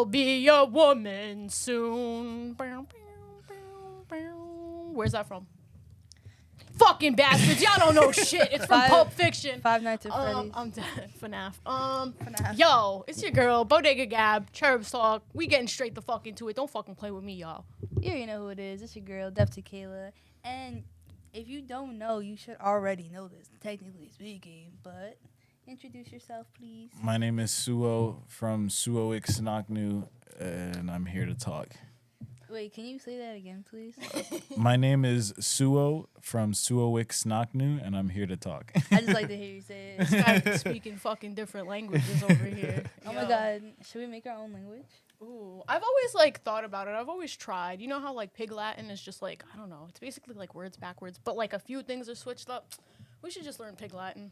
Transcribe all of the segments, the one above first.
I'll be a woman soon. Where's that from? Fucking bastards. Y'all don't know shit. It's from Pulp Fiction. Five Nights at Freddy's. I'm dead. FNAF. FNAF. Yo, it's your girl, Bodega Gab, Cherubs Talk. We getting straight the fuck into it. Don't fucking play with me, y'all. You already know who it is. It's your girl, Def Tequila. And if you don't know, you should already know this, technically speaking. But introduce yourself, please. My name is Suo from Suoicsnocnu, and I'm here to talk. Wait, can you say that again, please? My name is Suo from Suoicsnocnu, and I'm here to talk. I just like to hear you say it. This guy's speaking fucking different languages over here. Oh my god, should we make our own language? Ooh, I've always thought about it. I've always tried. You know how Pig Latin is just I don't know. It's basically words backwards, but a few things are switched up. We should just learn Pig Latin.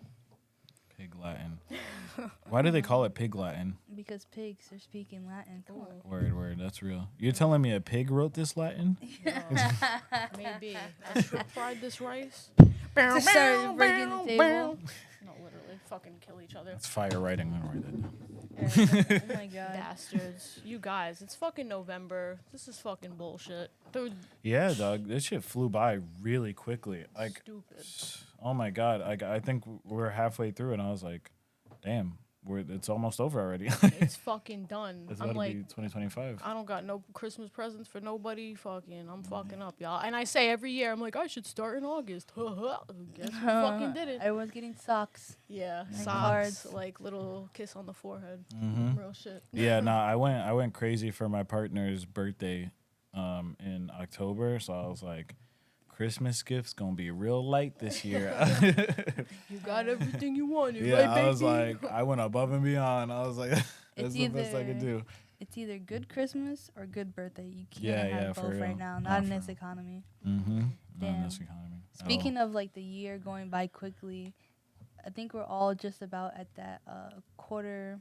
Pig Latin. Why do they call it Pig Latin? Because pigs are speaking Latin. Come on. Word. That's real. You're telling me a pig wrote this Latin? Maybe. I should have fried this rice. Just started breaking the table. No, literally. Fucking kill each other. It's fire writing. I'm gonna write that down. Oh my god. Bastards. You guys, it's fucking November. This is fucking bullshit. Dude, Yeah, dog. This shit flew by really quickly. stupid. Oh my god. I think we're halfway through, and I was like, damn, it's almost over already. It's fucking done. It's I'm about to be 2025. I don't got no Christmas presents for nobody. I'm fucking up, y'all. And I say every year, I'm like, I should start in August. Guess who fucking did it? Everyone's getting socks. Yeah, And socks, cards. little kiss on the forehead. Mm-hmm. Real shit. Yeah, no, I went crazy for my partner's birthday in October, so I was like, Christmas gifts gonna be real light this year. You got everything you wanted, Yeah, right, baby? I was like, I went above and beyond. I was like, that's It's the best I could do. It's either good Christmas or good birthday. You can't Yeah, have for both real. right now. No, Not in for this real. economy. Mm-hmm. Not in Damn. this economy. Speaking of the year going by quickly, I think we're all just about at that quarter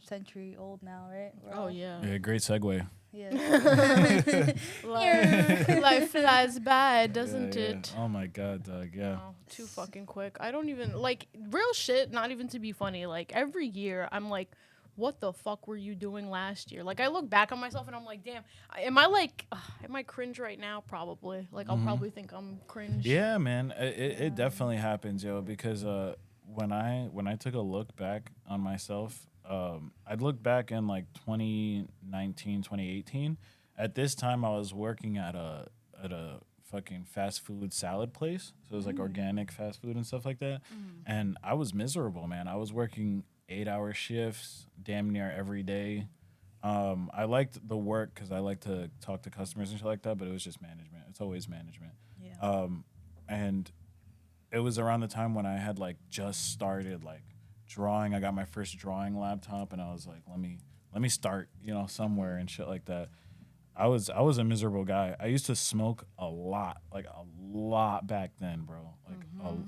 century old now, right? We're Oh, all- yeah. Yeah, great segue. Yeah. Life flies by, doesn't Yeah. it? Oh my god, dog. Yeah. No, too fucking quick. I don't even real shit. Not even to be funny. Every year, I'm like, what the fuck were you doing last year? I look back on myself and I'm like, damn, am I cringe right now? Probably. I'll probably think I'm cringe. Yeah, man. It definitely happens, yo. Because when I took a look back on myself, I'd look back in 2019, 2018. At this time, I was working at a fucking fast food salad place. So it was organic fast food and stuff like that. And I was miserable, man. I was working 8-hour shifts damn near every day. I liked the work because I like to talk to customers and shit like that, but it was just management. It's always management. Yeah. And it was around the time when I had just started drawing. I got my first drawing laptop, and I was like, let me start, somewhere and shit like that. I was a miserable guy. I used to smoke a lot back then, bro.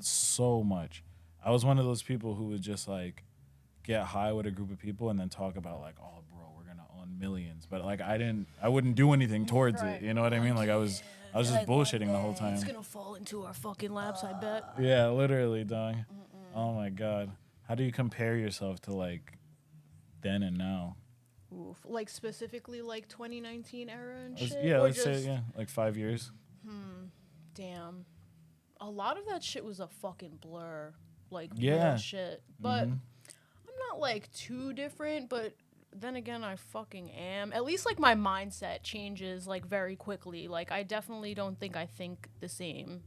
So much. I was one of those people who would just get high with a group of people and then talk about oh, bro, we're gonna own millions. But I wouldn't do anything towards it. You know what I mean? I was just bullshitting the whole time. It's gonna fall into our fucking laps, I bet. Yeah, literally, dog. Oh my god. How do you compare yourself to then and now? Oof. Specifically 2019 era and shit? Yeah, Or let's say just- 5 years. Damn. A lot of that shit was a fucking blur. Yeah. Real shit. But Mhm. I'm not too different, but then again I fucking am. At least my mindset changes very quickly. I definitely don't think I think the same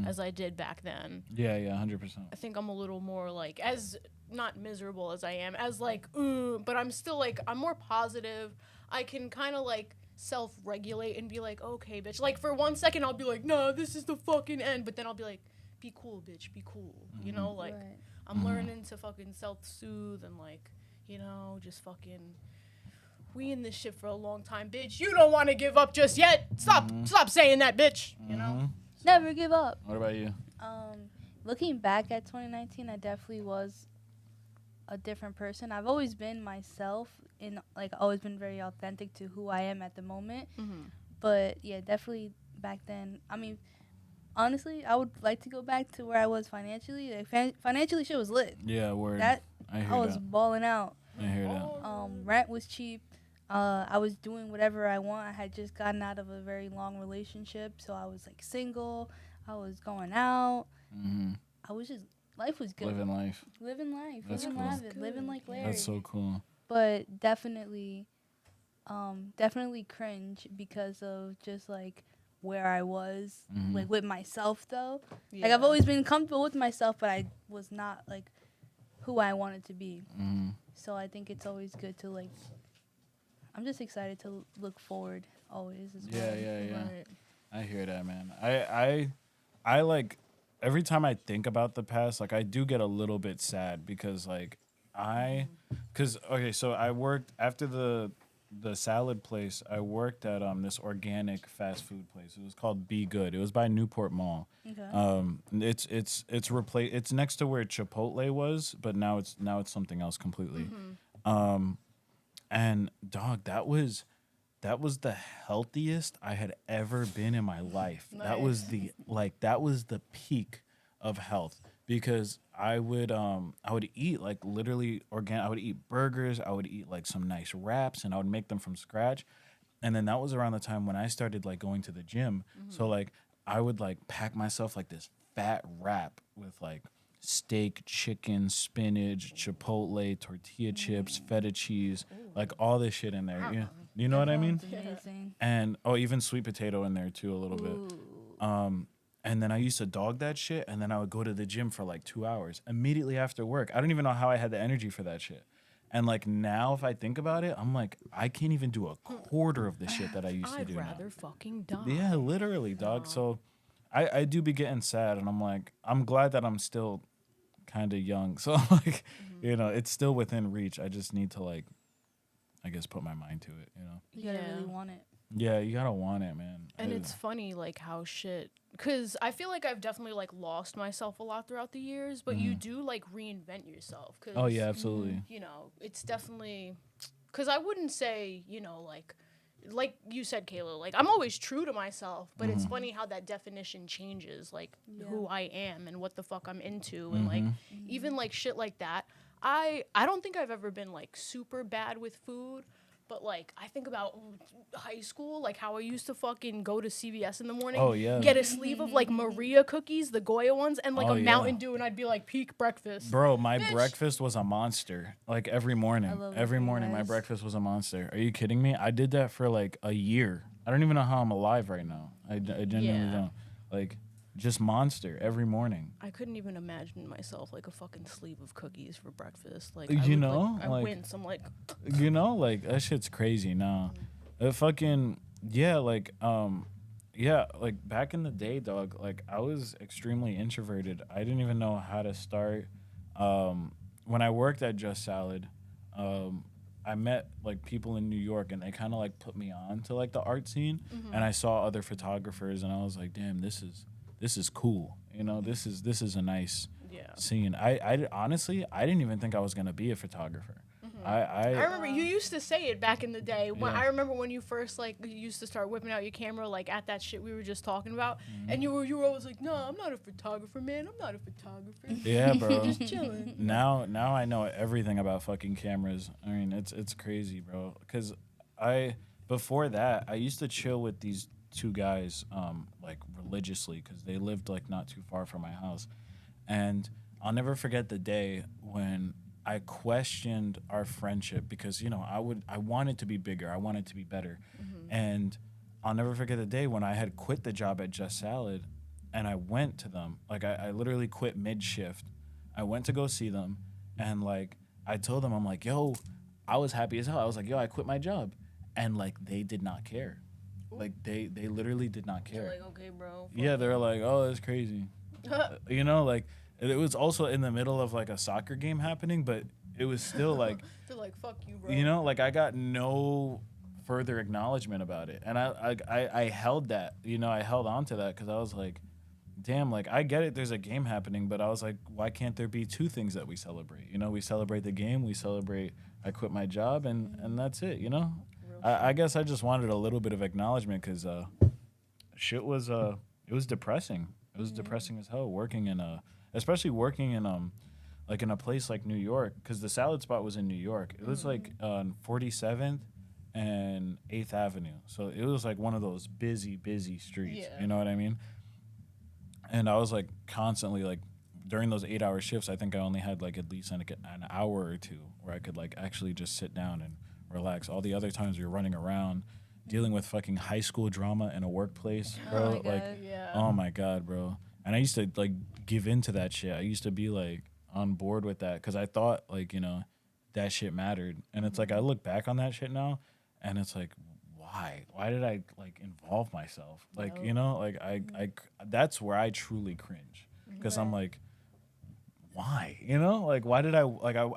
as I did back then. Yeah, 100%. I think I'm a little more as not miserable as I am, as but I'm still I'm more positive. I can kind of self-regulate and be okay, bitch. For 1 second I'll be no, this is the fucking end, but then I'll be be cool, bitch, be cool. You know, Right. I'm learning to fucking self-soothe and just fucking we in this shit for a long time, bitch. You don't want to give up just yet. Stop saying that, bitch. You know? Never give up. What about you? Looking back at 2019, I definitely was a different person. I've always been myself and always been very authentic to who I am at the moment. But yeah, definitely back then. I mean, honestly, I would like to go back to where I was financially. Financially, shit was lit. Yeah, word. That I hear I was that. balling out. I hear that. Rent was cheap. I was doing whatever I want. I had just gotten out of a very long relationship, so I was like single. I was going out. Mm-hmm. I was just life was good. Living life. That's Living cool. lavish, living like Larry. That's so cool. But definitely cringe because of just like where I was, like with myself though. Yeah. Like I've always been comfortable with myself, but I was not like who I wanted to be. So I think it's always good to like. I'm just excited to look forward always as well. Yeah. Right. I hear that, man. I like every time I think about the past, like I do get a little bit sad because like so I worked after the salad place. I worked at this organic fast food place. It was called Be Good. It was by Newport Mall. Okay. It's next to where Chipotle was, but now it's something else completely. And dog, that was the healthiest I had ever been in my life. That was the peak of health because I would eat like literally organic. I would eat burgers. I would eat like some nice wraps, and I would make them from scratch. And then that was around the time when I started like going to the gym. So like I would like pack myself like this fat wrap with like steak, chicken, spinach, chipotle, tortilla chips, feta cheese, like all this shit in there. You know what I mean? Amazing. And even sweet potato in there too a little bit. And then I used to dog that shit, and then I would go to the gym for like 2 hours immediately after work. I don't even know how I had the energy for that shit. And like now, if I think about it, I'm like, I can't even do a quarter of the shit that I used to do. I'd rather fucking die. Yeah, literally, dog. So I do be getting sad, and I'm like, I'm glad that I'm still kind of young. So like, you know, it's still within reach. I just need to like, I guess, put my mind to it, you know? You gotta really want it. Yeah, you gotta want it, man. And it's funny, like, how shit... Because I feel like I've definitely, like, lost myself a lot throughout the years, but you do, like, reinvent yourself. Cause, oh, yeah, absolutely. You know, it's definitely... Because I wouldn't say, you know, like you said, Kayla, like, I'm always true to myself, but it's funny how that definition changes, like, who I am and what the fuck I'm into, and, like, even, like, shit like that. I don't think I've ever been, like, super bad with food, but, like, I think about high school, like, how I used to fucking go to CVS in the morning, get a sleeve of, like, Maria cookies, the Goya ones, and, like, a Mountain Dew, and I'd be like, peak breakfast. Bro, my breakfast was a monster. Like, every morning. Every morning, my guys. breakfast was a monster. Are you kidding me? I did that for, like, a year. I don't even know how I'm alive right now. I genuinely don't. Like, just monster every morning. I couldn't even imagine myself, like, a fucking sleeve of cookies for breakfast. Like, You know, I like- wince. I'm like... You know, like, that shit's crazy now. Fucking, yeah, like back in the day, dog, like, I was extremely introverted. I didn't even know how to start. When I worked at Just Salad, I met, like, people in New York, and they kind of, like, put me on to, like, the art scene, and I saw other photographers, and I was like, damn, this is cool. You know, this is a nice scene. I honestly, I didn't even think I was going to be a photographer. I remember you used to say it back in the day. When Yeah. I remember when you first like you used to start whipping out your camera like at that shit we were just talking about, and you were always like, no, I'm not a photographer, man. I'm not a photographer. Yeah, bro. Just chilling. Now I know everything about fucking cameras. I mean, it's crazy, bro. Cause before that, I used to chill with these two guys, like religiously, cause they lived like not too far from my house, and I'll never forget the day when I questioned our friendship because, you know, I wanted to be bigger. I wanted to be better. And I'll never forget the day when I had quit the job at Just Salad and I went to them. Like, I literally quit mid-shift. I went to go see them, and, like, I told them, I'm like, yo, I was happy as hell. I was like, yo, I quit my job. And, like, they did not care. Like, they literally did not care. You're like, okay, bro. Yeah, they're like, oh, that's crazy. You know, like, it was also in the middle of, like, a soccer game happening, but it was still, like, They're like, fuck you, bro. you know, like, I got no further acknowledgement about it. And I held that, you know, I held on to that because I was like, damn, like, I get it, there's a game happening, but I was like, why can't there be two things that we celebrate? You know, we celebrate the game, we celebrate I quit my job, and that's it, you know? I guess I just wanted a little bit of acknowledgement because shit was, it was depressing. It was depressing as hell working especially working in, like, in a place like New York, because the salad spot was in New York. It was, like, on 47th and 8th Avenue. So it was like one of those busy streets. Yeah. You know what I mean? And I was like constantly like during those 8-hour shifts, I think I only had like at least an hour or two where I could like actually just sit down and relax. All the other times we were running around dealing with fucking high school drama in a workplace, bro. Oh my Like, God. Yeah. oh my God, bro. And I used to like give into that shit. I used to be like on board with that because I thought like, you know, that shit mattered. And it's like I look back on that shit now and it's like, why did I like involve myself? Like, Yep. you know, like I that's where I truly cringe because I'm Right. like, why? You know, like why did I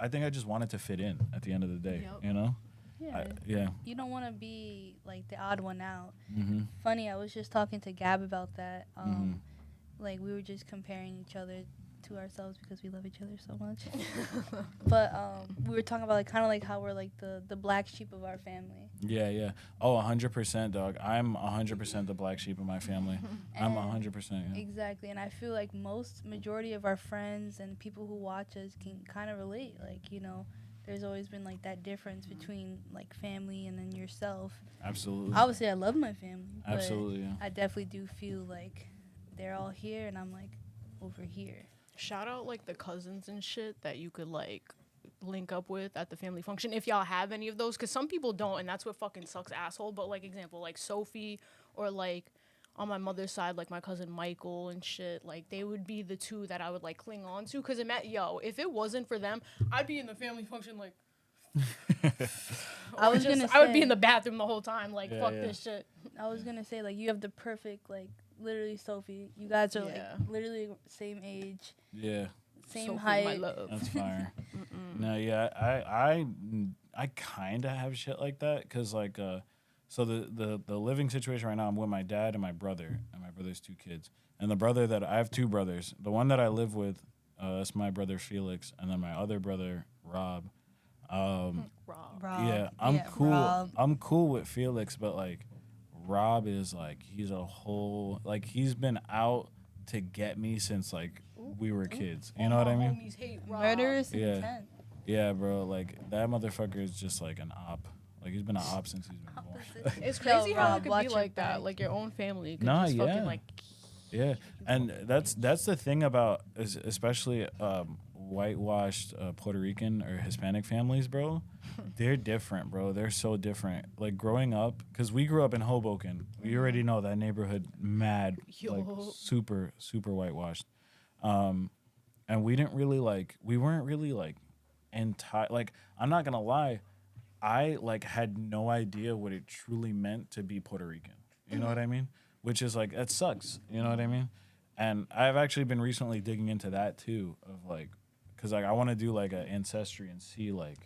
think I just wanted to fit in at the end of the day. Yep. You know, Yeah. yeah. You don't want to be like the odd one out. Mm-hmm. Funny, I was just talking to Gab about that. Mhm. Like we were just comparing each other to ourselves because we love each other so much. But we were talking about like kind of like how we're like the black sheep of our family. Yeah, yeah. Oh, 100%, dog. I'm 100% the black sheep of my family. I'm And 100%. Yeah. Exactly, and I feel like majority of our friends and people who watch us can kind of relate. Like, you know, there's always been like that difference between like family and then yourself. Absolutely. Obviously, I love my family. But Absolutely. Yeah. I definitely do feel like they're all here and I'm like over here. Shout out like the cousins and shit that you could like link up with at the family function if y'all have any of those, because some people don't, and that's what fucking sucks, asshole. But like example, like Sophie, or like on my mother's side, like my cousin Michael and shit, like they would be the two that I would like cling on to, because it meant, yo, if it wasn't for them, I'd be in the family function like I was gonna I would be say- in the bathroom the whole time like Yeah, fuck yeah. this shit. I was gonna say like you have the perfect like literally Sophie. You guys are Yeah. like literally same age, Yeah. same Sophie, height. my love. That's fire. No, yeah, I kind of have shit like that because like so the living situation right now, I'm with my dad and my brother and my brother's 2 kids, and the brother that I have 2 brothers. The one that I live with, that's my brother Felix, and then my other brother Rob. Rob. Rob. Yeah, I'm cool. Rob. I'm cool with Felix, but like Rob is like he's a whole like he's been out to get me since like we were kids. You know what I mean? Homies hate Rob. Murderous Yeah. intent. Yeah, bro. Like that motherfucker is just like an op. Like he's been an op since he's been born. Opposite. It's Yo, crazy how Rob, it could watch be your like that. back. Like your own family could Nah, just yeah. fucking like. Yeah, and that's the thing about especially whitewashed Puerto Rican or Hispanic families, bro. They're different, bro. They're so different. Like growing up, because we grew up in Hoboken. We already know that neighborhood mad, like Yo. super whitewashed. And we weren't really like like I'm not gonna lie, I like had no idea what it truly meant to be Puerto Rican. You know what I mean? Which is like that sucks. You know what I mean? And I've actually been recently digging into that too, of like, cause like I want to do like an ancestry and see like,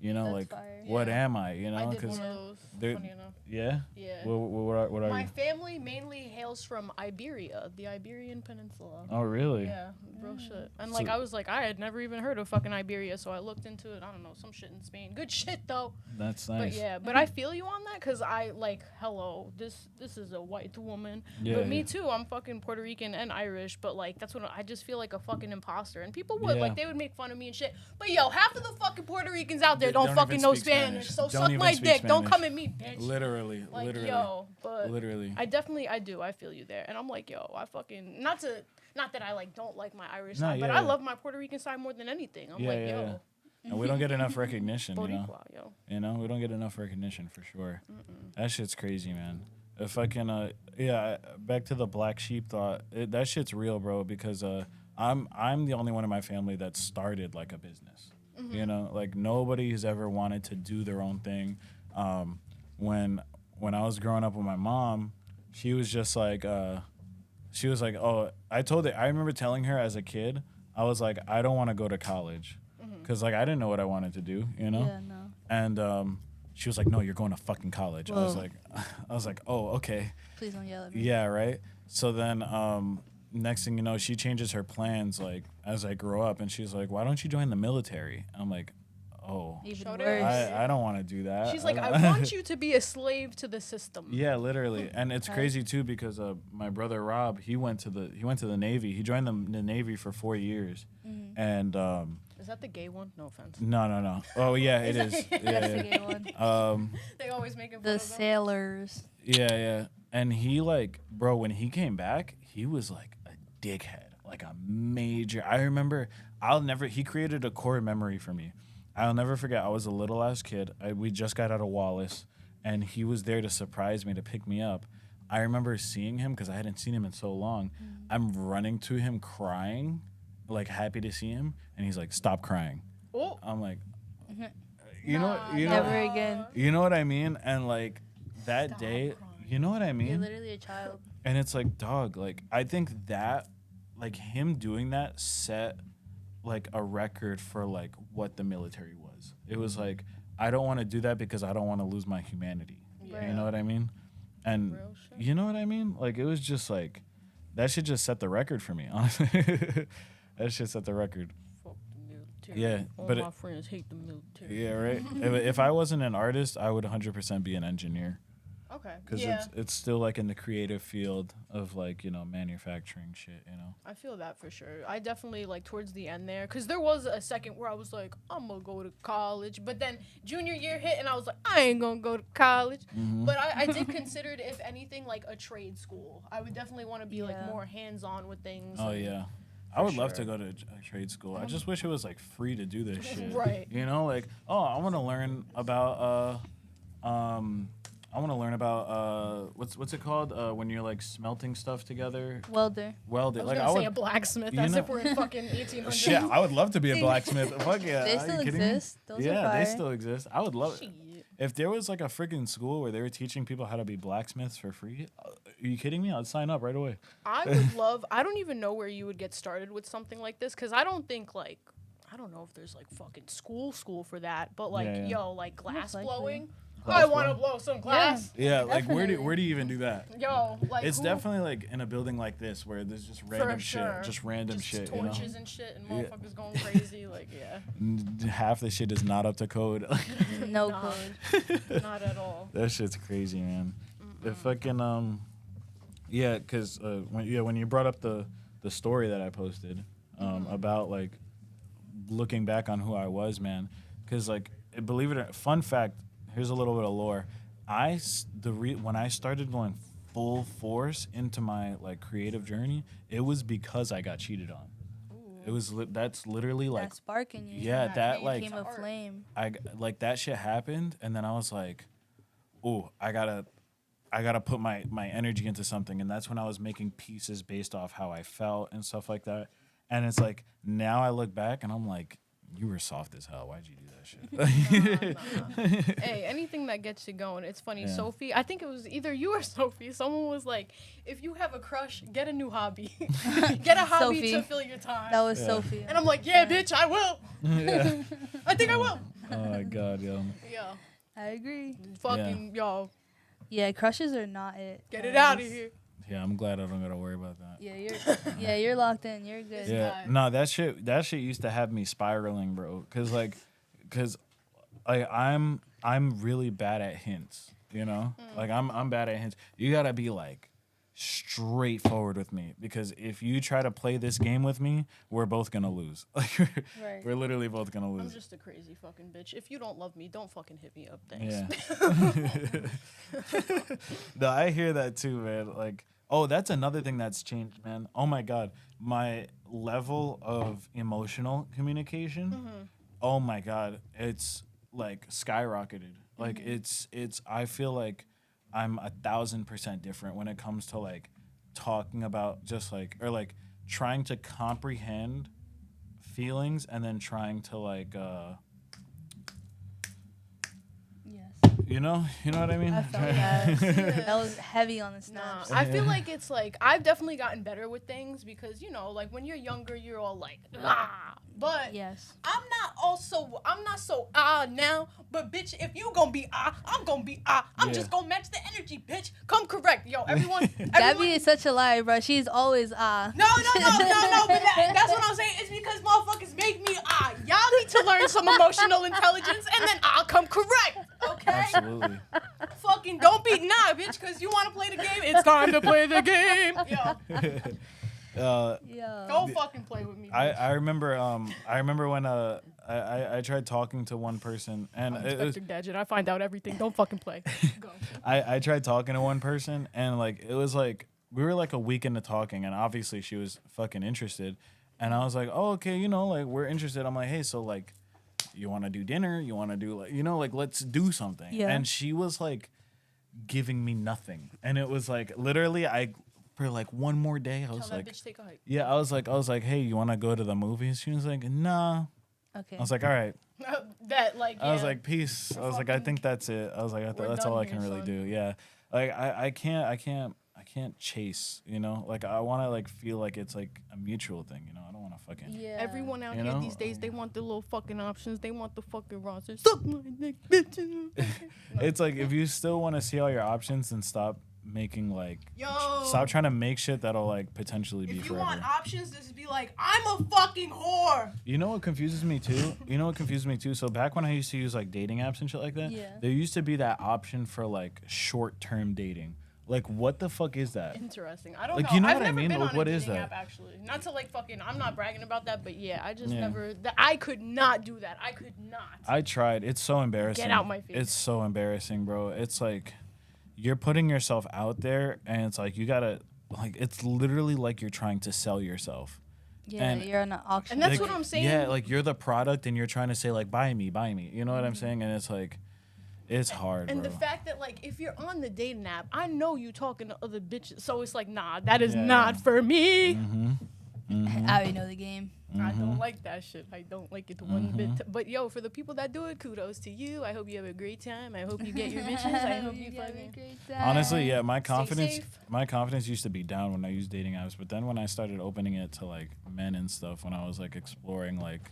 you know, That's like fire. what Yeah. am I? You know, I did cause one of those. they're- Funny enough. yeah. Yeah. What are My you? family mainly hails from Iberia, the Iberian Peninsula. Oh really? Yeah, real shit. And like So- I was like, I had never even heard of fucking Iberia, so I looked into it. I don't know, some shit in Spain. Good shit though. That's nice. But yeah, but I feel you on that, because I like, hello, this is a white woman. Yeah, But me yeah. too, I'm fucking Puerto Rican and Irish, but like that's what I just feel like a fucking imposter. And people would Yeah. like, they would make fun of me and shit. But yo, half of the fucking Puerto Ricans out there They don't don't fucking even know speak Spanish. Spanish. So Don't suck even my speak dick. Don't Spanish. come at me, bitch. Literally, Like literally, yo, but literally. I feel you there. And I'm like, yo, I fucking not that I like don't like my Irish No, side, but yeah, I yeah. love my Puerto Rican side more than anything. I'm Yeah, like, yeah, yo, yeah. And we don't get enough recognition, you know. Boricua, yo. You know, we don't get enough recognition for sure. That shit's crazy, man. If I can, back to the black sheep thought. That shit's real, bro. Because I'm the only one in my family that started like a business. You know, like nobody has ever wanted to do their own thing. When I was growing up with my mom, she was just like, oh, I remember telling her as a kid, I was like, I don't want to go to college, because like I didn't know what I wanted to do, you know. Yeah, no. And she was like, "No, you're going to fucking college." Whoa. I was like, "Oh, okay, Please don't yell at me. yeah, right." So then, next thing you know, she changes her plans like as I grow up, and she's like, "Why don't you join the military?" I'm like, "Oh, Even Showed her. worse. I don't want to do that." She's like, don't- I want you to be a slave to the system. Yeah, literally, and it's Right. crazy too because my brother Rob, he went to the Navy. He joined the Navy for 4 years, and Is that the gay one? No offense. No. Oh yeah, it is. That's the Yeah. gay one. They always make it. The sailors. Yeah. And he like, bro, when he came back, he was like a dickhead, like a major. I remember. He created a core memory for me. I'll never forget. I was a little ass kid. We just got out of Wallace, and he was there to surprise me, to pick me up. I remember seeing him because I hadn't seen him in so long. I'm running to him crying, like happy to see him, and he's like, "Stop crying." Oh. I'm like, Never again. You know what I mean? And like that Stop day, crying. you know what I mean? You're literally a child. And it's like, dog, like I think that, like him doing that set like a record for like what the military was. It was like, I don't want to do that because I don't want to lose my humanity. Yeah. You know what I mean? And Real shit. you know what I mean? Like it was just like, that should just set the record for me, honestly. That should set the record. Fuck the military. Yeah, All but my friends hate the military. Yeah, right? if I wasn't an artist, I would 100% be an engineer. Okay. Because Yeah. it's still like in the creative field of like, you know, manufacturing shit, you know? I feel that for sure. I definitely like towards the end there, because there was a second where I was like, I'm gonna go to college, but then junior year hit and I was like, I ain't gonna go to college. Mm-hmm. But I did consider it, if anything, like a trade school. I would definitely want to be like Yeah. more hands-on with things. Oh, and- yeah. I would love to sure. go to a trade school. I just wish it was like free to do this shit. Right. You know, like, oh, I want to learn about what's it called when you're like smelting stuff together? Welder. Welding. I was Like gonna I say would. a blacksmith, you as know- if we're in fucking 1800s. Shit, I would love to be a blacksmith. Fuck yeah. They Are still you kidding me? exist. Those are Yeah, fire. they still exist. I would love it. Shit. If there was like a freaking school where they were teaching people how to be blacksmiths for free, are you kidding me? I'd sign up right away. I would love. I don't even know where you would get started with something like this, because I don't think like. I don't know if there's like fucking school for that, but like Yeah. yo, like glass likely. blowing. Glass I want to blowing? blow some glass. Yeah, like Definitely. where do you even do that? Yo, like It's who- definitely like in a building like this where there's just random sure. shit, just random just shit, you know. torches and shit, and Yeah. motherfuckers going crazy. Like yeah, Half the shit is not up to code. No Nah. code. not at all. That shit's crazy, man. The fucking yeah, cause when you brought up the story that I posted about like looking back on who I was, man, cause like believe it or not, fun fact, here's a little bit of lore. When I started going full force into my like creative journey, it was because I got cheated on. It was that's literally like That spark in you. yeah, that made like Became a flame. like that shit happened, and then I was like, oh, I gotta put my energy into something, and that's when I was making pieces based off how I felt and stuff like that. And it's like now I look back and I'm like, you were soft as hell. Why'd you do that shit? Hey, anything that gets you going. It's funny, Yeah. Sophie. I think it was either you or Sophie. Someone was like, "If you have a crush, get a new hobby. Get a hobby Sophie. to fill your time." That was Yeah. Sophie. and I'm like, "Yeah, bitch, I will. Yeah. I think I will." Oh my god, yo. Yo, I agree. fucking yo, Yeah, crushes are not it. get it guys. out of here. Yeah, I'm glad I don't gotta worry about that. Yeah, you're locked in. You're good. Yeah, guy. no, that shit used to have me spiraling, bro. Cause I'm really bad at hints, you know. Like I'm bad at hints. You gotta be like straightforward with me, because if you try to play this game with me, we're both gonna lose. Like Right. we're literally both gonna I'm lose. just a crazy fucking bitch. If you don't love me, don't fucking hit me up. Thanks. Yeah. No, I hear that too, man. Like, oh, that's another thing that's changed, man. Oh my god, my level of emotional communication. Oh my god, it's like skyrocketed. Like it's I feel like I'm 1,000% different when it comes to like talking about just like, or like trying to comprehend feelings and then trying to like Yes. you know what I mean? I felt that. That was heavy on the Nah, snaps. I feel like it's like I've definitely gotten better with things, because you know, like when you're younger, you're all like, ah. But Yes. I'm not so now. But bitch, if you gonna be I'm gonna be I'm Yeah. just gonna match the energy, bitch. Come correct, yo. Everyone. Gabby is such a lie, bro. She's always No. But that's what I'm saying. It's because motherfuckers make me Y'all need to learn some emotional intelligence, and then I'll come correct. Okay. Absolutely. Fucking don't be bitch, because you want to play the game. It's time to play the game. Yo. Yeah. Don't fucking play with me. I remember when I tried talking to one person and I'm it was, Inspector Gadget. I find out everything. Don't fucking play. Go. I tried talking to one person and like it was like we were like a week into talking and obviously she was fucking interested and I was like, oh okay, you know, like we're interested. I'm like, hey, so like you want to do dinner? You want to do like, you know, like let's do something. Yeah. And she was like giving me nothing and it was like literally for like one more day I was Tell like, that bitch take a hike. yeah, I was like, hey, you want to go to the movies? She was like, nah. Okay. I was like, all right. That like. I was yeah. like, peace. I was like, I think that's it. I was like, We're that's done all I here, can really son. do. Yeah, like I can't chase. You know, like I want to like feel like it's like a mutual thing. You know, I don't want to fucking. Yeah. Everyone out You here know? these days, they want the little fucking options. They want the fucking rosters. Suck my dick, bitch. It's like if you still want to see all your options, then stop making like. Yo. Stop trying to make shit that'll like potentially be If you forever. want options, just be like, I'm a fucking whore. You know what confuses me too? So back when I used to use like dating apps and shit like that, Yeah. there used to be that option for like short-term dating. Like what the fuck is that? Interesting. I don't Like, know. you know I've what I never mean? been Like, on what a is dating that? app, actually. Not to like fucking. I'm not bragging about that, but yeah, I just Yeah. never. I could not do that. I could not. I tried. It's so embarrassing. out my face. It's so embarrassing, bro. It's like you're putting yourself out there and it's like you gotta like it's literally like you're trying to sell yourself. Yeah, and- you're on an auction. And that's Like, what I'm saying. Yeah, like you're the product and you're trying to say like buy me. You know what I'm Mm-hmm. saying? And it's like it's hard, And bro. the fact that like if you're on the dating app, I know you talking to other bitches, so it's like nah, that is Yeah, not yeah. for me. Mm-hmm. I already know the game. I don't like that shit. I don't like it one bit. But yo, for the people that do it, kudos to you. I hope you have a great time. I hope you get your bitches. I hope you fucking. Honestly, yeah, my Stay confidence safe. my confidence used to be down when I used dating apps, but then when I started opening it to like men and stuff, when I was like exploring like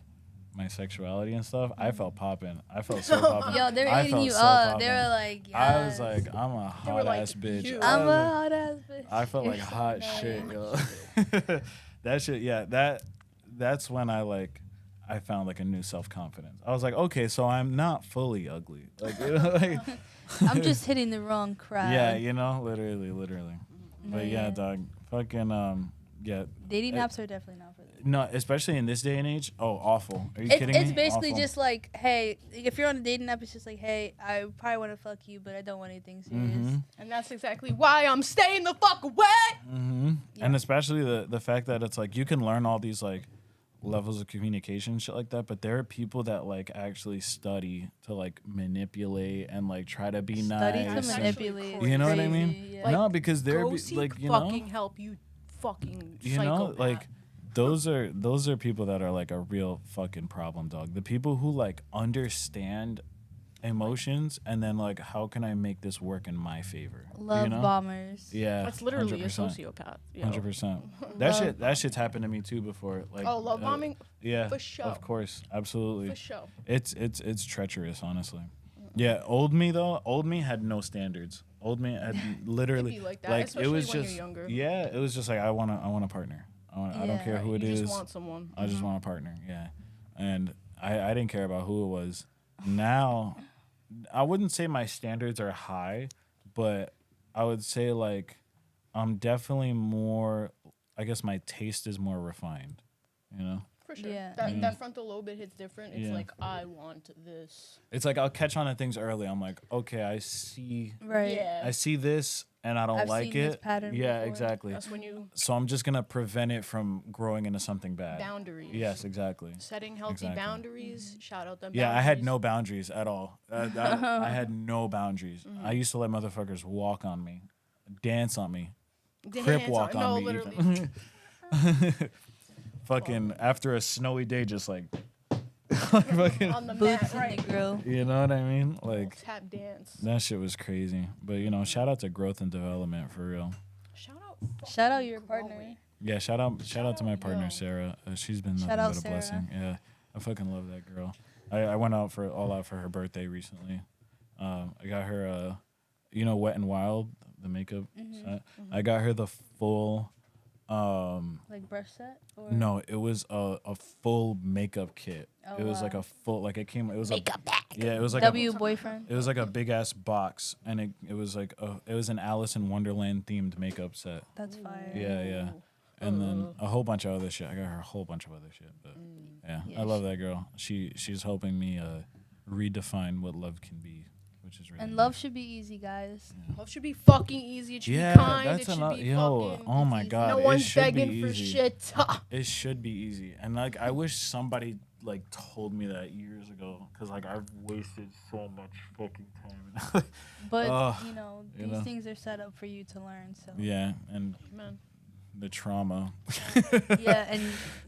my sexuality and stuff, I felt popping. I felt so popping. Yo, they're I eating felt you so up. They poppin'. were like, I was yes. like, I'm a They were hot like, ass bitch. you. I I'm was a like- hot ass bitch. I felt You're like so hot annoying. shit, yo. That shit, yeah, that's when I found like a new self confidence. I was like, okay, so I'm not fully ugly. Like, you know, like I'm just hitting the wrong crowd. yeah, you know, literally. But yeah, Yeah. dog, fucking yeah. Dating apps are definitely not for this. No, especially in this day and age. Oh, awful. Are you It's, kidding it's me? basically Awful. just like, hey, if you're on a dating app, it's just like, hey, I probably want to fuck you, but I don't want anything serious. Mm-hmm. And that's exactly why I'm staying the fuck away. Mm-hmm. Yeah. And especially the fact that it's like you can learn all these like levels of communication, shit like that, but there are people that like actually study to like manipulate and like try to be Study nice. to That's and- actually manipulate. crazy. You know what I Crazy, mean? yeah. Like, no, because they're Go be- seek like you fucking know, help, you fucking you know, psychopath. like those are people that are like a real fucking problem, dog. The people who like understand emotions and then like how can I make this work in my favor? Love you know? bombers. Yeah, That's literally 100%. a sociopath. yo. 100%. Love That shit's happened to me too before. Like Oh, love bombing? Yeah, For sure. of course, absolutely. For sure. It's treacherous, honestly. Yeah, old me had no standards. Old me had literally It'd be like that, it especially was when just you're younger. yeah, it was just like I want a partner. I don't care Yeah. who it you is. just want someone. I just want a partner. Yeah, and I didn't care about who it was. Now, I wouldn't say my standards are high, but I would say like I'm definitely more. I guess my taste is more refined. You know. For sure. Yeah. That frontal lobe, it hits different. It's Yeah. like, I want this. It's like I'll catch on to things early. I'm like, okay, I see Right. Yeah. I see this and I don't I've like seen this it. pattern Yeah, before. exactly. That's when you So I'm just gonna prevent it from growing into something bad. boundaries. Yes, exactly. Setting healthy Exactly. boundaries. Shout out them Yeah, I boundaries. had no boundaries at all. I had no boundaries. Mm-hmm. I used to let motherfuckers walk on me, dance on me, Dance crip walk no, on me. literally. Even. Fucking after a snowy day, just like, fucking, On the mat, Boots in right. the grill. you know what I mean? Like Tap dance. that shit was crazy. But you know, shout out to growth and development for real. Shout out. Shout out fucking your growing. partner. Yeah, shout out to my partner yo. Sarah. She's been Shout nothing out but a Sarah. blessing. Yeah, I fucking love that girl. I went out for her birthday recently. I got her, Wet and Wild, the makeup set. I got her the full. Like brush set? Or No, it was a full makeup kit. Oh, it was like wow. a full like it came. It was makeup bag. Yeah, it was like W boyfriend? It was like a big ass box, and it was like it was an Alice in Wonderland themed makeup set. That's fire. Yeah, yeah. and then a whole bunch of other shit. I got her a whole bunch of other shit, but yeah, Yeah, I love that girl. She's helping me redefine what love can be, which is really And nice. love should be easy, guys. Love should be fucking easy. It should be kind. that's It should another. be Yo, fucking. oh my easy. god, No it one's should be begging for easy. shit. It should be easy, and like I wish somebody like told me that years ago, because like I've wasted so much fucking time. But Ugh, you know, you these know. things are set up for you to learn. So Yeah, and Man. the trauma. yeah, and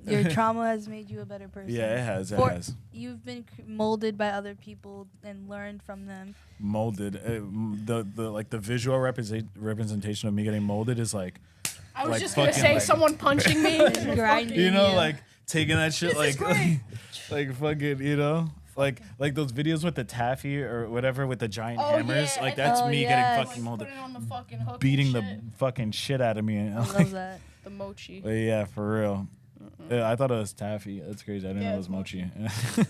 your trauma has made you a better person. Yeah, it has. It For- has You've been molded by other people and learned from them. molded. The like the visual representation of me getting molded is like, I was like just gonna fucking, say like- someone punching me. Grinding. you know, Yeah. like taking that shit This is like great. like fucking, you know. Like those videos with the taffy or whatever with the giant Oh, hammers, yeah, like and that's Oh, me yes. getting Like, fucking molded, put it on the fucking hook and beating the shit. fucking shit out of me. I love that. The mochi. But yeah, for real. Yeah, I thought it was taffy. That's crazy. I didn't Yeah, know it was it's mochi.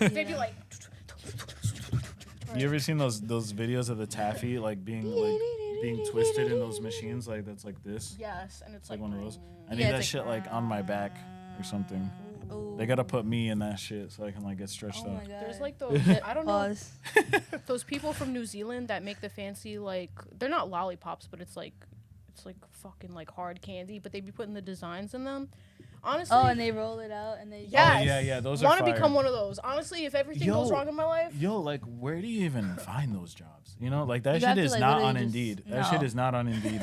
They be like. You ever seen those videos of the taffy like being twisted in those machines like that's like this? Yes, and it's Like like one of those. I Yeah, need it's that like- shit like on my back or something. Ooh. They gotta put me in that shit so I can like get stretched Oh my out. god. There's like those. I don't know. Pause. Those people from New Zealand that make the fancy like they're not lollipops, but it's like fucking like hard candy, but they be putting the designs in them. Honestly, Oh, and they roll it out and they. Yes. Oh, yeah, those are want to fire. become one of those. Honestly, if everything goes Yo. wrong in my life, Yo, like where do you even find those jobs? You know, like that You shit have to, is like, not literally on just- Indeed. no. That shit is not on Indeed.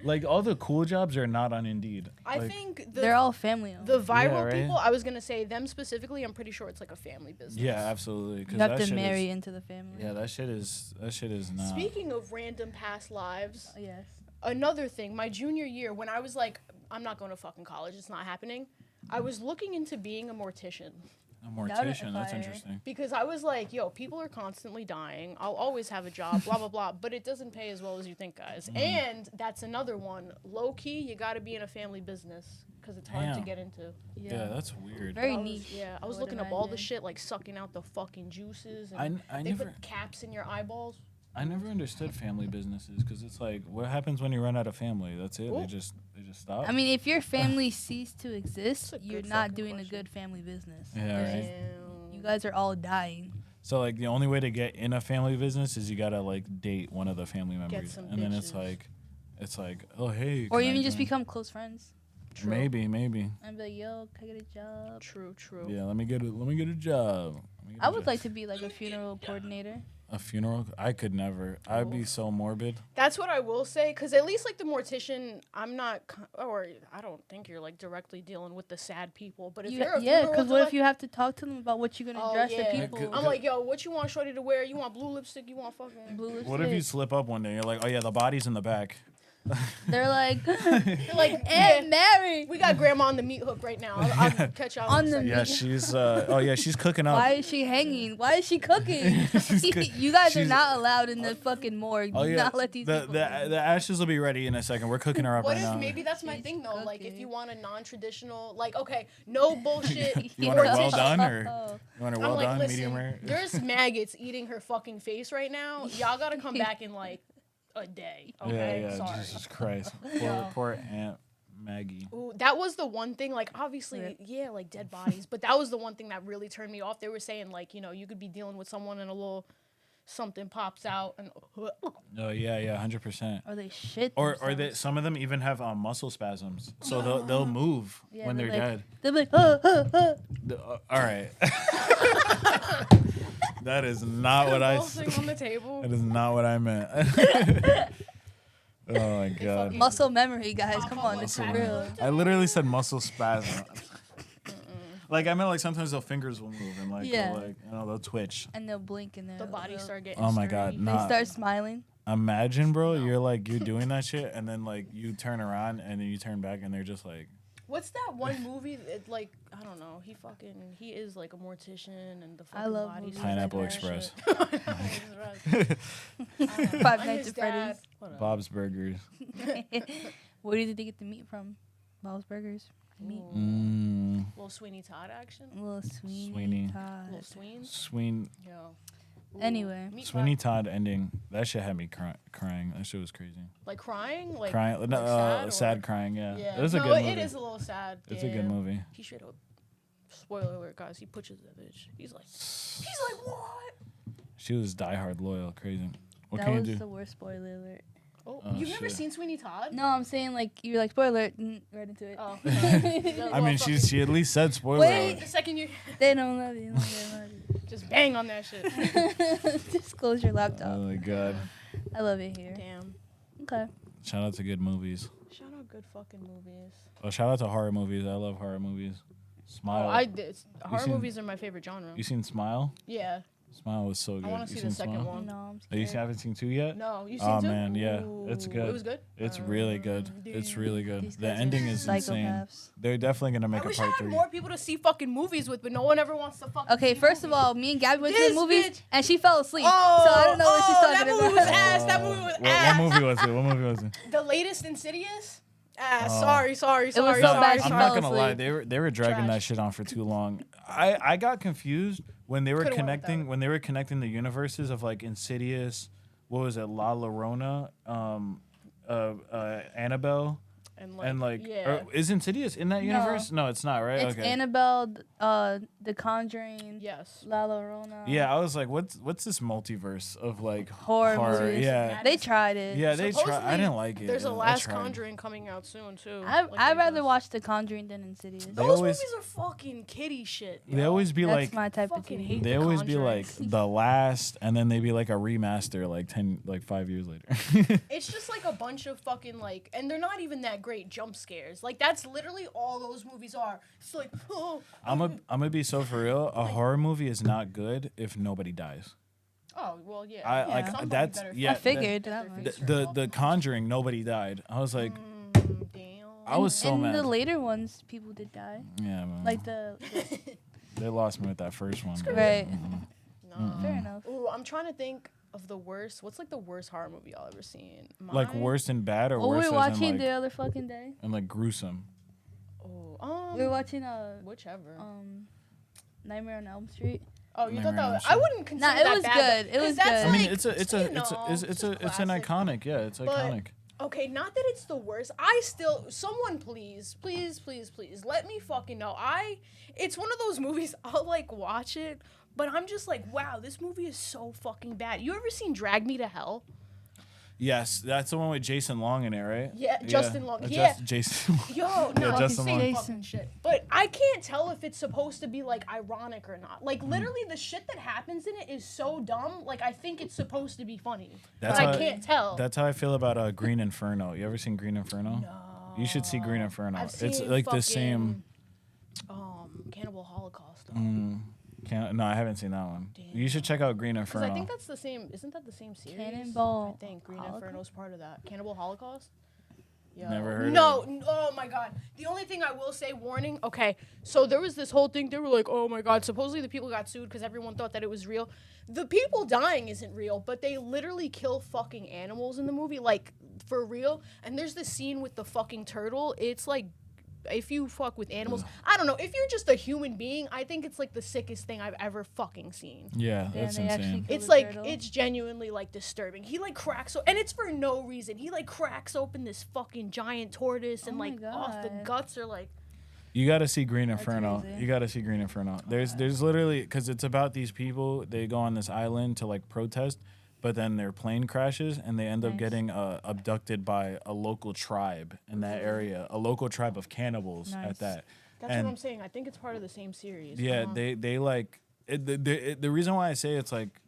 Like all the cool jobs are not on Indeed. I Like, think They're all family owned. the viral Yeah, right? people. I was gonna say them specifically. I'm pretty sure it's like a family business. Yeah, absolutely. 'Cause You have that to shit marry Is, into the family. yeah, that shit is not. Speaking of random past lives, Yes. another thing, my junior year when I was like, I'm not going to fucking college. It's not happening. I was looking into being a mortician. A mortician. That's fire. interesting. Because I was like, yo, people are constantly dying. I'll always have a job, blah, blah, blah. But it doesn't pay as well as you think, guys. And that's another one. Low key, you got to be in a family business because it's hard to Damn. get into. Yeah, that's weird. Very I was- niche. Yeah, I was would looking up all the imagine. shit, like sucking out the fucking juices. And I they never put caps in your eyeballs. I never understood family businesses because it's like, what happens when you run out of family? That's it. Ooh. They just stop. I mean, if your family ceased to exist, That's a you're good not fucking doing question. a good family business. Yeah, right. Damn. You guys are all dying. So like the only way to get in a family business is you gotta like date one of the family members, some and then bitches. it's like, oh hey. Or can I even just join? become close friends. True. Maybe. And be like, yo, can I get a job? True. Yeah, let me get a job. Let me get I a would job. like to be like a funeral coordinator. a funeral. I could never. I'd be so morbid. That's what I will say, because at least like the mortician, I'm not, or I don't think you're like directly dealing with the sad people. But if you're a Yeah, funeral because what if direct- you have to talk to them about what you're gonna Oh, dress yeah. the people? I'm like, yo, what you want Shorty to wear? You want blue lipstick? You want fucking Blue lipstick. What if you slip up one day? You're like, oh yeah, the body's in the back. They're like, You're like, Aunt Mary. we got grandma on the meat hook right now. I'll catch y'all On in a the second. Yeah, she's. Oh yeah, she's cooking up. Why is she hanging? Why is she cooking? cook- You guys are she's- not allowed in the fucking morgue. Oh Do yeah, not let these the people. the ashes will be ready in a second. We're cooking her up What right if now. maybe that's my She's thing though? Like if cooking. you want a non-traditional, like okay, no bullshit. You want her well mortician. done or Oh. you want her I'm well like, done, listen, medium rare? there's maggots eating her fucking face right now. Y'all gotta come back in like a day. Okay, Yeah, sorry. Jesus Christ. Yeah. Poor Aunt Maggie. Ooh, that was the one thing, like, obviously, Rip. yeah, like, dead bodies. But that was the one thing that really turned me off. They were saying, like, you know, you could be dealing with someone and a little something pops out. And Oh yeah, 100%. Or they shit. Or they, themselves. some of them even have muscle spasms, so they'll move Yeah, when they're like, dead. They're like, All right. That is not what I. convulsing on the table. That is not what I meant. Oh my god. muscle memory, guys. Pop Come up on, like it's crack. real. I literally said muscle spasm. Like I meant like sometimes their fingers will move and like Yeah. they'll, like they'll twitch. And they'll blink and The body start getting Oh my God, sturdy. no. They Nah. start smiling. Imagine, bro, you're doing that shit and then like you turn around and then you turn back and they're just like What's that one movie? That, like, I don't know. He is like a mortician and the fucking love body. movies Pineapple like that. Express. Five Nights at Dad. Freddy's. Whatever. Bob's Burgers. Where did they get the meat from? Bob's Burgers. Meat. Mm, Little Sweeney Todd action. Little Sweeney. Sweeney. Todd. Little Sween. Sween. Yo. Anyway. Meat Sweeney pie. Todd ending, that shit had me crying. That shit was crazy. Like crying? Like, Crying, like no, sad, sad or? crying, yeah. Yeah. It was a no, good movie. it is a little sad. It's a good Damn. movie. He straight up, spoiler alert, guys, he pushes that bitch. He's like, what? She was diehard loyal, crazy. What That can you was do? the worst spoiler alert. Oh, Oh, you've never shit. seen Sweeney Todd? No, I'm saying like you're like spoiler alert, right into it. Oh. I mean, she at least said spoiler. Wait. alert. The second you They don't love you. They love you. just bang on that shit. Just close your laptop. Oh my god. I love it here. Damn. Okay. Shout out to good movies. Shout out good fucking movies. Oh, shout out to horror movies. I love horror movies. Smile. Horror seen- movies are my favorite genre. You seen Smile? Yeah. Smile was so good. I want to You see the seen second Smile? one. No, I'm Oh, you scared. haven't seen 2 yet? No, you seen Oh two? man, yeah, it's Ooh. good. It was good. It's really good. It's really good. These The guys are ending is insane. psychopaths. They're definitely gonna make I a wish I part had 3. more people to see fucking movies with, but no one ever wants to fucking. Okay, see first of movies. all, me and Gabby went to This the movies bitch- and she fell asleep. Oh, so I don't know what she's talking that about. movie was ass. That movie was What ass. movie was it? What movie was it? The latest Insidious. Ass. Oh. Sorry. was so sorry, bad, she I'm fell not gonna lie. asleep. They were dragging Trash. that shit on for too long. I got confused when they were Could've went connecting the universes of like Insidious. What was it? La Llorona, Annabelle, and like yeah. is Insidious in that universe? No, it's not, right? It's Annabelle, The Conjuring, Yes. La Llorona. Yeah, I was like, what's this multiverse of like Horror movies. Yeah, They tried it. yeah, they tried. I Supposedly, didn't like it. There's a I last tried. Conjuring coming out soon too. I'd Like, they rather just- watch The Conjuring than Insidious. They Those always- movies are fucking kiddie shit. They yo. always be That's like, my type of fucking TV. hate they The always be Conjuring. like the last, and then they be like a remaster, like 5 years later. It's just like a bunch of fucking like, and they're not even that great jump scares. Like that's literally all those movies are. It's like, oh, I'm gonna be so for real. A horror movie is not good if nobody dies. oh well, yeah. I Yeah. like Somebody that's better yeah. I figured get that their much. face The ripped the off. Conjuring, nobody died. I was like, Damn. I was so in mad. the later ones, people did die. Yeah, man. Like they lost me with that first one. man. right. No. Fair enough. Ooh, I'm trying to think of the worst. What's like the worst horror movie y'all ever seen? Like Mine? worse and bad, or Oh, we worse were as in watching like the other fucking day. and like gruesome. Oh, We were watching whichever. Nightmare on Elm Street. Oh, you thought Nightmare on that? Elm I wouldn't consider Nah, it that was bad, good. It 'cause was that's good. I mean, like, it's a you know, it's an classic. iconic. Yeah, it's But- iconic. Okay, not that it's the worst. Someone please let me fucking know. It's one of those movies I'll like watch it, but I'm just like, wow, this movie is so fucking bad. You ever seen Drag Me to Hell? Yes, that's the one with Jason Long in it, right? Yeah, Justin Long. Yeah. Jason. Yo, no, Yeah, Justin same Long. fucking shit. But I can't tell if it's supposed to be like ironic or not. Like Mm. literally, the shit that happens in it is so dumb. Like I think it's supposed to be funny, That's but how I can't tell. That's how I feel about Green Inferno. You ever seen Green Inferno? No. You should see Green Inferno. I've It's seen like the fucking, same. Cannibal Holocaust. No, I haven't seen that one. You should check out Green Because Inferno. I think that's the same. Isn't that the same series? Cannibal I think Green Holocaust? Inferno's part of that. Cannibal Holocaust. Yo. Never heard of No. Oh my god. The only thing I will say, warning. Okay, so there was this whole thing. They were like, oh my god. Supposedly the people got sued because everyone thought that it was real. The people dying isn't real, but they literally kill fucking animals in the movie, like for real. And there's this scene with the fucking turtle. It's like, if you fuck with animals, I don't know. If you're just a human being, I think it's like the sickest thing I've ever fucking seen. Yeah, Yeah, that's they actually insane. kill It's the like turtle. it's genuinely like disturbing. He like cracks and it's for no reason. He like cracks open this fucking giant tortoise and Oh my like off the God. guts are like You got to see Green Inferno. crazy. You got to see Green Inferno. There's literally, because it's about these people. They go on this island to like protest, but then their plane crashes and they end up Nice. getting abducted by a local tribe in that area, a local tribe of cannibals Nice. at that. that's And- what I'm saying. I think it's part of the same series. Yeah, Uh-huh. they like the reason why I say it's like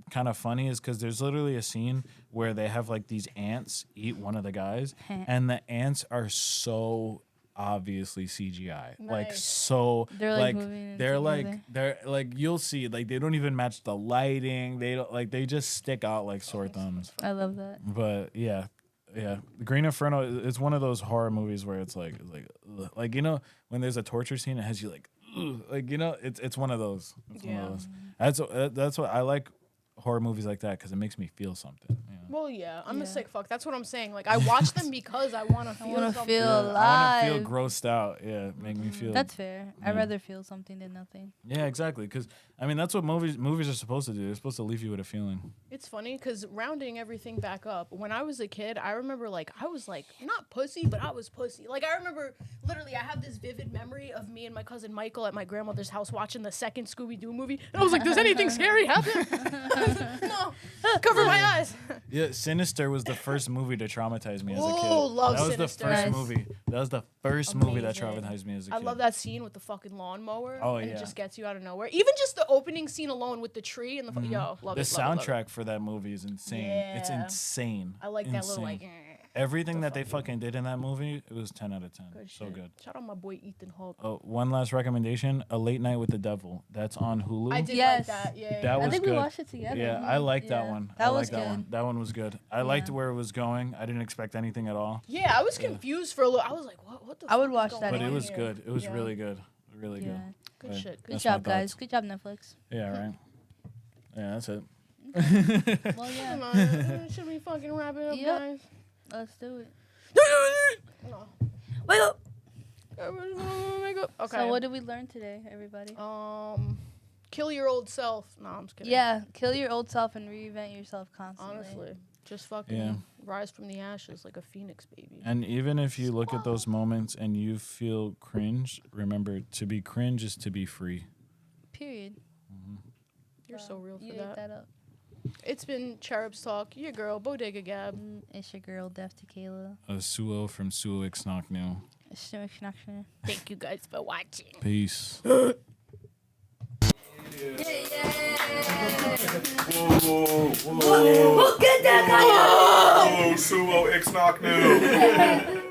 kind of funny is because there's literally a scene where they have like these ants eat one of the guys, and the ants are so obviously CGI, like Nice. so They're, like, moving in together. they're like you'll see like they don't even match the lighting. They don't like they just stick out like Oh, sore thumbs. I love that. But yeah. Green Inferno is one of those horror movies where it's like ugh. You know when there's a torture scene, it has you like ugh. Like you know it's one of those. It's one Yeah. of those. That's what I like horror movies like that because it makes me feel something. You know? Well, yeah, I'm a Yeah. sick fuck. That's what I'm saying. Like, I watch them because I want to I feel want to something. feel I alive. want to feel grossed out. Yeah, make me feel. That's fair. I'd Yeah. rather feel something than nothing. Yeah, exactly. Because I mean, that's what movies are supposed to do. They're supposed to leave you with a feeling. It's funny because rounding everything back up, when I was a kid, I remember like I was like not pussy, but I was pussy. Like I remember literally, I have this vivid memory of me and my cousin Michael at my grandmother's house watching the second Scooby-Doo movie, and I was like, "Does anything scary happen?" No, cover my eyes. Yeah, Sinister was the first movie to traumatize me as a kid. Oh, love that was Sinister. the first Nice. movie. That was the first movie that Amazing. traumatized me as a kid. I love that scene with the fucking lawnmower. Oh, and yeah. it just gets you out of nowhere. Even just the opening scene alone with the tree and the yo, love The it. Love it, love it. soundtrack for that movie is insane. It's Yeah. insane. I like that little like. Insane. Everything that they fucking did in that movie, it was 10 out of 10. Good So shit. good. Shout out my boy Ethan Hawke. Oh, one last recommendation: A Late Night with the Devil. That's on Hulu. I did Yes. like that. Yeah. That I was think good. we watched it together. Yeah, I liked that Yeah. one. That I was liked that good. one. That one was good. I liked Yeah. where it was going. I didn't expect anything at all. Yeah, I was confused for a little. I was like, what the I would fuck is watch going that But on it was here? good. It was Yeah. really good. Really Yeah. Good Yeah. shit. Good Good That's my job, guys. thoughts. Good job, Netflix. Yeah, right. Yeah, that's it. Well, Come yeah. on, should we fucking wrap it up, Yep. guys? Let's do it. No. Wake up. Okay. So, what did we learn today, everybody? Kill your old self. No, I'm just kidding. Yeah, kill your old self and reinvent yourself constantly. Honestly, just fucking Yeah. rise from the ashes like a phoenix, baby. And even if you look at those moments and you feel cringe, remember to be cringe is to be free. Period. You're so real for You ate that. that up. It's been Cherubs Talk. Your girl, Bodega Gab. It's your girl, Def Tequila. A Suo from Suoicsnocnu. Suoicsnocnu. Thank you guys for watching. Peace. Whoa, whoa, whoa. Get that guy! Whoa, Suoicsnocnu.